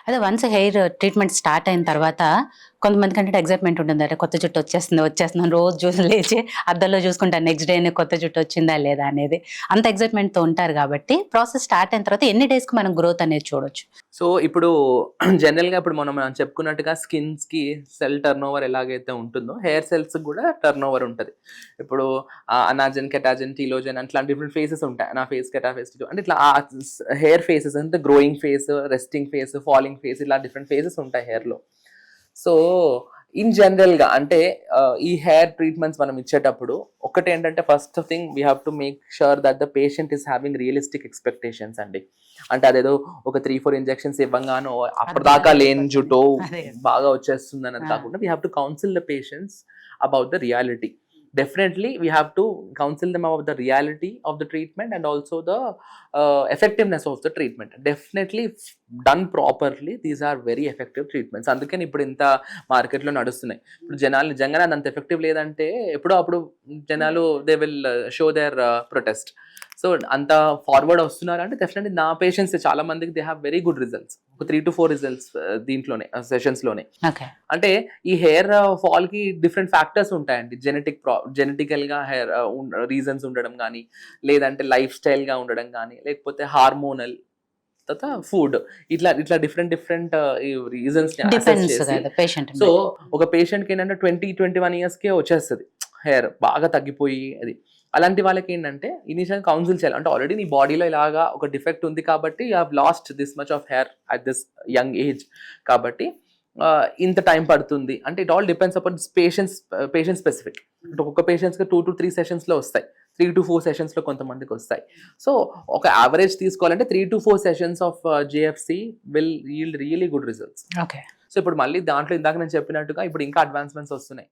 అదే once hair treatment start అయిన తర్వాత కొంతమందికి అంటే ఎగ్జైట్మెంట్ ఉంటుందట. కొత్త జుట్టు వచ్చేస్తుందని రోజు చూసి లేచి అద్దంలో చూసుకుంటాను నెక్స్ట్ డేనే కొత్త జుట్టు వచ్చిందా లేదా అనేది. అంత ఎగ్జైట్మెంట్‌తో ఉంటారు కాబట్టి ప్రాసెస్ స్టార్ట్ అయిన తర్వాత ఎన్ని డేస్‌కి మనం గ్రోత్ అనేది చూడొచ్చు? సో, ఇప్పుడు జనరల్‌గా ఇప్పుడు మనం చెప్పుకున్నట్టుగా స్కిన్స్‌కి సెల్ టర్నోవర్ ఎలాగైతే ఉంటుందో, హెయిర్ సెల్స్‌కి గూడా టర్నోవర్ ఉంటది. ఇప్పుడు అనాజెన్, కెటాజెన్, టీలోజెన్ అట్లా డిఫరెంట్ ఫేసెస్ ఉంటాయి. అనాఫేజ్, కెటాఫేజ్ అంటే ఇట్లా హెయిర్ ఫేసెస్ అంటే growing face, resting face, falling face ఇలా డిఫరెంట్ ఫేసెస్ ఉంటాయి హెయిర్‌లో. సో, ఇన్ జనరల్‌గా అంటే ఈ హెయిర్ ట్రీట్మెంట్స్ మనం ఇచ్చేటప్పుడు ఒకటేంటంటే first thing we have to make sure that the patient is having realistic expectations అండి. అంటే అదేదో ఒక 3, 4 ఇంజెక్షన్స్ ఇవ్వంగానో అప్పటిదాకా అద్భుతంగా లేని అయిపోతుంది. జుట్టో అదే కదా! బాగా వచ్చేస్తుందన్నది ఆ! కాకుండా we have to counsel the patients about the reality. Definitely we have to counsel them about the reality of the treatment and also the effectiveness of the treatment. Definitely done properly these are very effective treatments. అందుకని ఇప్పుడు ఇంత మార్కెట్లో నడుస్తున్నాయి. ఇప్పుడు జనాలు నిజంగానే అంత effective లేదంటే ఎప్పుడో అప్పుడు జనాలు they will show their protest. So అంత ఫార్వర్డ్ వస్తున్నారంటే డెఫినెట్లీ నా పేషెంట్స్ చాలా మందికి they have very good results. ఒక 3-4 రిజల్ట్స్ దీంట్లోనే సెషన్స్‌లోనే. ఓకే. అంటే ఈ హెయిర్ ఫాల్‌కి డిఫరెంట్ ఫ్యాక్టర్స్ ఉంటాయండి. జెనెటికల్‌గా హెయిర్ రీజన్స్ ఉండడం గానీ, లేదంటే లైఫ్ స్టైల్‌గా ఉండడం గానీ, లేకపోతే హార్మోనల్ తర్వాత ఫుడ్ ఇట్లా ఇట్లా డిఫరెంట్ ఈ రీజన్స్‌ని అసెస్ డిపెండ్స్ చేసి కదా పేషెంట్‌ని సో, బట్టి. ఒక పేషెంట్‌కి ఏంటంటే 21 ఇయర్స్‌కే వచ్చేస్తది హెయిర్ బాగా తగ్గిపోయి అది. అలాంటి వాళ్ళకేంటంటే ఇనీషియల్‌గా కౌన్సిల్ చేయాలి. అంటే ఆల్రెడీ నీ బాడీలో ఇలాగా ఒక డిఫెక్ట్ ఉంది కాబట్టి you have lost this much of hair at this young age కాబట్టి ఇంత టైం పడుతుంది. అంటే it all depends upon patient specific. అంటే ఒక్కొక్క పేషెంట్స్‌కి 2-3 సెషన్స్‌లో వస్తాయి. 3-4 సెషన్స్‌లో కొంతమందికొస్తాయి. సో, ఒక యావరేజ్ తీసుకోవాలంటే 3-4 sessions of JFC will yield really good results. Okay. So, ఇప్పుడు మళ్ళీ దాంట్లో ఇందాక నేను చెప్పినట్టుగా ఇప్పుడు ఇంకా అడ్వాన్స్‌మెంట్స్ వస్తున్నాయి.